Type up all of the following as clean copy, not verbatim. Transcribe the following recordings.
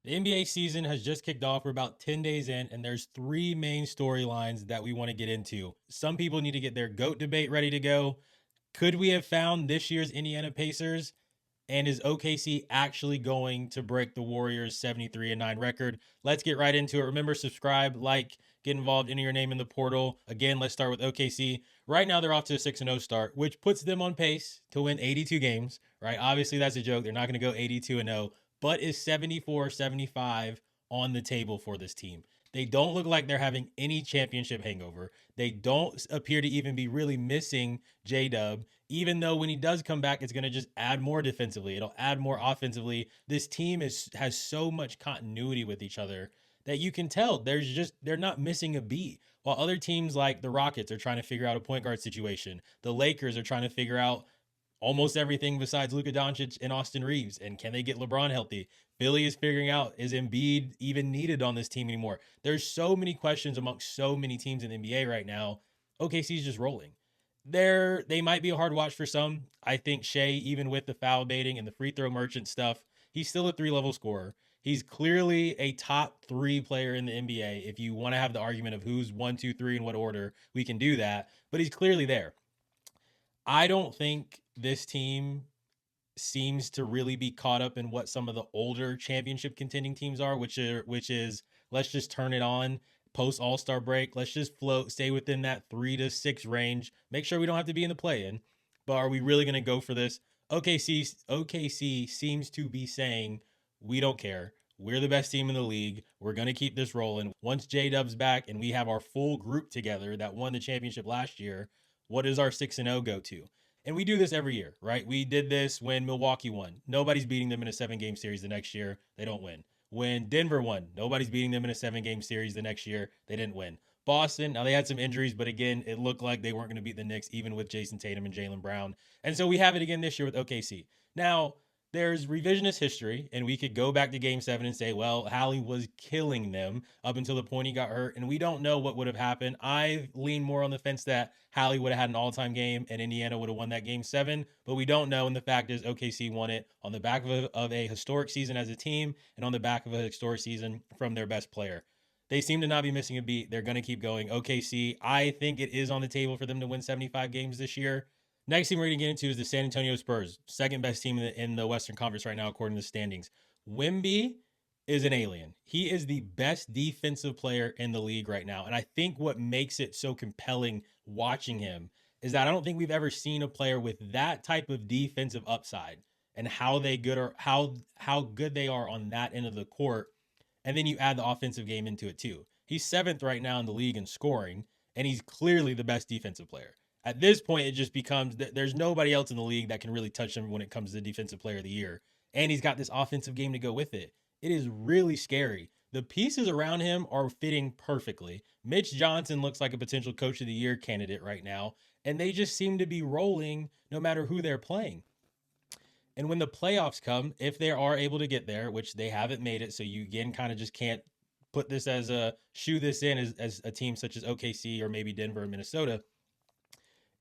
The NBA season has just kicked off. We're about 10 days in, and there's three main storylines that we want to get into. Some people need to get their GOAT debate ready to go. Could we have found this year's Indiana Pacers? And is OKC actually going to break the Warriors 73-9 record? Let's get right into it. Remember, subscribe, like, get involved, enter your name in the portal. Again, let's start with OKC. Right now, they're off to a 6-0 start, which puts them on pace to win 82 games, right? Obviously, that's a joke. They're not going to go 82-0, but is 74-75 on the table for this team. They don't look like they're having any championship hangover. They don't appear to even be really missing J-Dub, even though when he does come back, it's going to just add more defensively. It'll add more offensively. This team has so much continuity with each other that you can tell they're not missing a beat. While other teams like the Rockets are trying to figure out a point guard situation, the Lakers are trying to figure out almost everything besides Luka Doncic and Austin Reeves. And can they get LeBron healthy? Philly is figuring out, is Embiid even needed on this team anymore? There's so many questions amongst so many teams in the NBA right now. OKC's just rolling. They might be a hard watch for some. I think Shea, even with the foul baiting and the free throw merchant stuff, he's still a 3-level scorer. He's clearly a top 3 player in the NBA. If you want to have the argument of who's 1, 2, 3 in what order, we can do that. But he's clearly there. I don't think this team seems to really be caught up in what some of the older championship contending teams are, which is let's just turn it on post All-Star break. Let's just float, stay within that 3 to 6 range. Make sure we don't have to be in the play-in. But are we really going to go for this? OKC seems to be saying, we don't care. We're the best team in the league. We're going to keep this rolling. Once J-Dub's back and we have our full group together that won the championship last year, what does our 6-0 go to? And we do this every year, right? We did this when Milwaukee won. Nobody's beating them in a 7-game series the next year. They don't win. When Denver won, nobody's beating them in a 7-game series the next year. They didn't win. Boston, now they had some injuries, but again, it looked like they weren't going to beat the Knicks, even with Jason Tatum and Jaylen Brown. And so we have it again this year with OKC. Now, there's revisionist history, and we could go back to game 7 and say, well, Hallie was killing them up until the point he got hurt, and we don't know what would have happened. I lean more on the fence that Hallie would have had an all-time game and Indiana would have won that game 7, but we don't know, and the fact is OKC won it on the back of a historic season as a team and on the back of a historic season from their best player. They seem to not be missing a beat. They're going to keep going. OKC, I think it is on the table for them to win 75 games this year. Next team we're going to get into is the San Antonio Spurs, second best team in the Western Conference right now, according to the standings. Wemby is an alien. He is the best defensive player in the league right now. And I think what makes it so compelling watching him is that I don't think we've ever seen a player with that type of defensive upside and how good they are on that end of the court. And then you add the offensive game into it too. He's 7th right now in the league in scoring, and he's clearly the best defensive player. At this point, it just becomes there's nobody else in the league that can really touch him when it comes to defensive player of the year. And he's got this offensive game to go with it. It is really scary. The pieces around him are fitting perfectly. Mitch Johnson looks like a potential coach of the year candidate right now. And they just seem to be rolling no matter who they're playing. And when the playoffs come, if they are able to get there, which they haven't made it, so you again kind of just can't put this as a shoe this in as a team such as OKC or maybe Denver or Minnesota.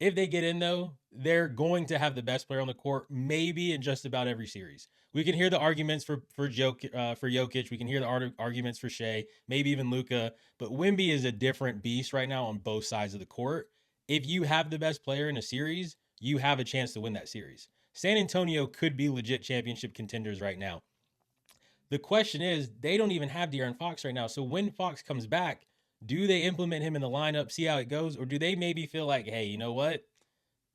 If they get in, though, they're going to have the best player on the court, maybe in just about every series. We can hear the arguments for Jokic. We can hear the arguments for Shea, maybe even Luka. But Wemby is a different beast right now on both sides of the court. If you have the best player in a series, you have a chance to win that series. San Antonio could be legit championship contenders right now. The question is, they don't even have De'Aaron Fox right now. So when Fox comes back, do they implement him in the lineup, see how it goes? Or do they maybe feel like, hey, you know what?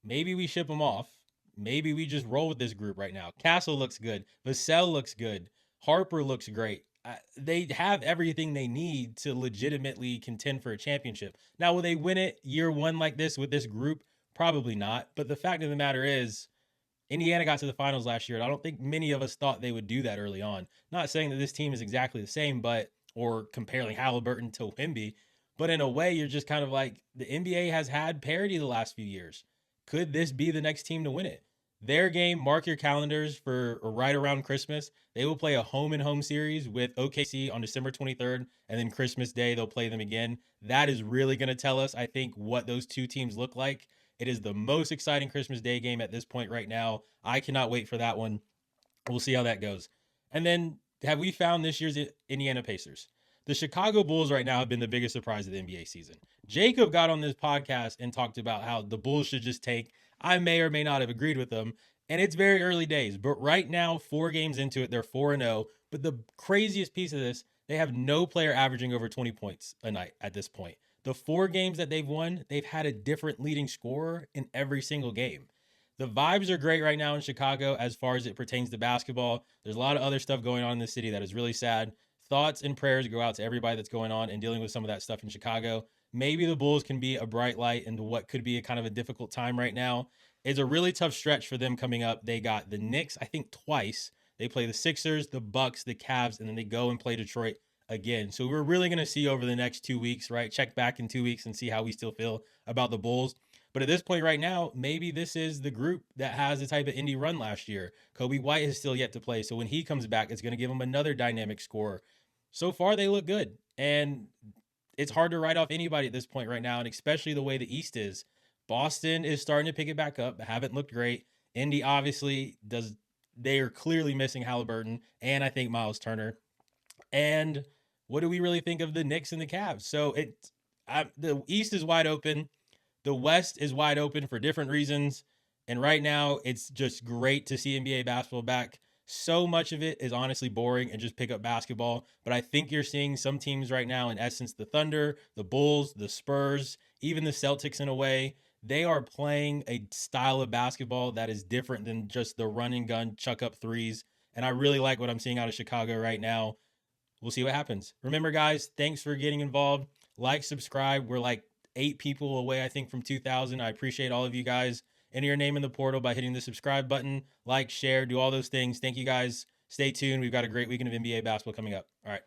Maybe we ship him off. Maybe we just roll with this group right now. Castle looks good. Vassell looks good. Harper looks great. They have everything they need to legitimately contend for a championship. Now, will they win it year 1 like this with this group? Probably not. But the fact of the matter is, Indiana got to the finals last year, and I don't think many of us thought they would do that early on. Not saying that this team is exactly the same, or comparing Halliburton to Wemby, but in a way, you're just kind of like, the NBA has had parity the last few years. Could this be the next team to win it? Their game, mark your calendars for right around Christmas. They will play a home-and-home series with OKC on December 23rd, and then Christmas Day, they'll play them again. That is really going to tell us, I think, what those two teams look like. It is the most exciting Christmas Day game at this point right now. I cannot wait for that one. We'll see how that goes. And then have we found this year's Indiana Pacers? The Chicago Bulls right now have been the biggest surprise of the NBA season. Jacob got on this podcast and talked about how the Bulls should just take. I may or may not have agreed with him, and it's very early days. But right now, 4 games into it, they're 4-0. But the craziest piece of this, they have no player averaging over 20 points a night at this point. The 4 games that they've won, they've had a different leading scorer in every single game. The vibes are great right now in Chicago as far as it pertains to basketball. There's a lot of other stuff going on in the city that is really sad. Thoughts and prayers go out to everybody that's going on and dealing with some of that stuff in Chicago. Maybe the Bulls can be a bright light into what could be a kind of a difficult time right now. It's a really tough stretch for them coming up. They got the Knicks, I think, twice. They play the Sixers, the Bucks, the Cavs, and then they go and play Detroit again. So we're really going to see over the next 2 weeks, right? Check back in 2 weeks and see how we still feel about the Bulls. But at this point right now, maybe this is the group that has the type of indie run last year. Kobe White has still yet to play. So when he comes back, it's going to give him another dynamic score. So far, they look good. And it's hard to write off anybody at this point right now, and especially the way the East is. Boston is starting to pick it back up. Haven't looked great. Indy obviously does. They are clearly missing Halliburton and I think Miles Turner. And what do we really think of the Knicks and the Cavs? So the East is wide open. The West is wide open for different reasons. And right now, it's just great to see NBA basketball back. So much of it is honestly boring and just pick up basketball. But I think you're seeing some teams right now, in essence, the Thunder, the Bulls, the Spurs, even the Celtics in a way. They are playing a style of basketball that is different than just the run and gun, chuck up threes. And I really like what I'm seeing out of Chicago right now. We'll see what happens. Remember, guys, thanks for getting involved. Like, subscribe. We're like 8 people away, I think, from 2,000. I appreciate all of you guys. Enter your name in the portal by hitting the subscribe button. Like, share, do all those things. Thank you, guys. Stay tuned. We've got a great weekend of NBA basketball coming up. All right.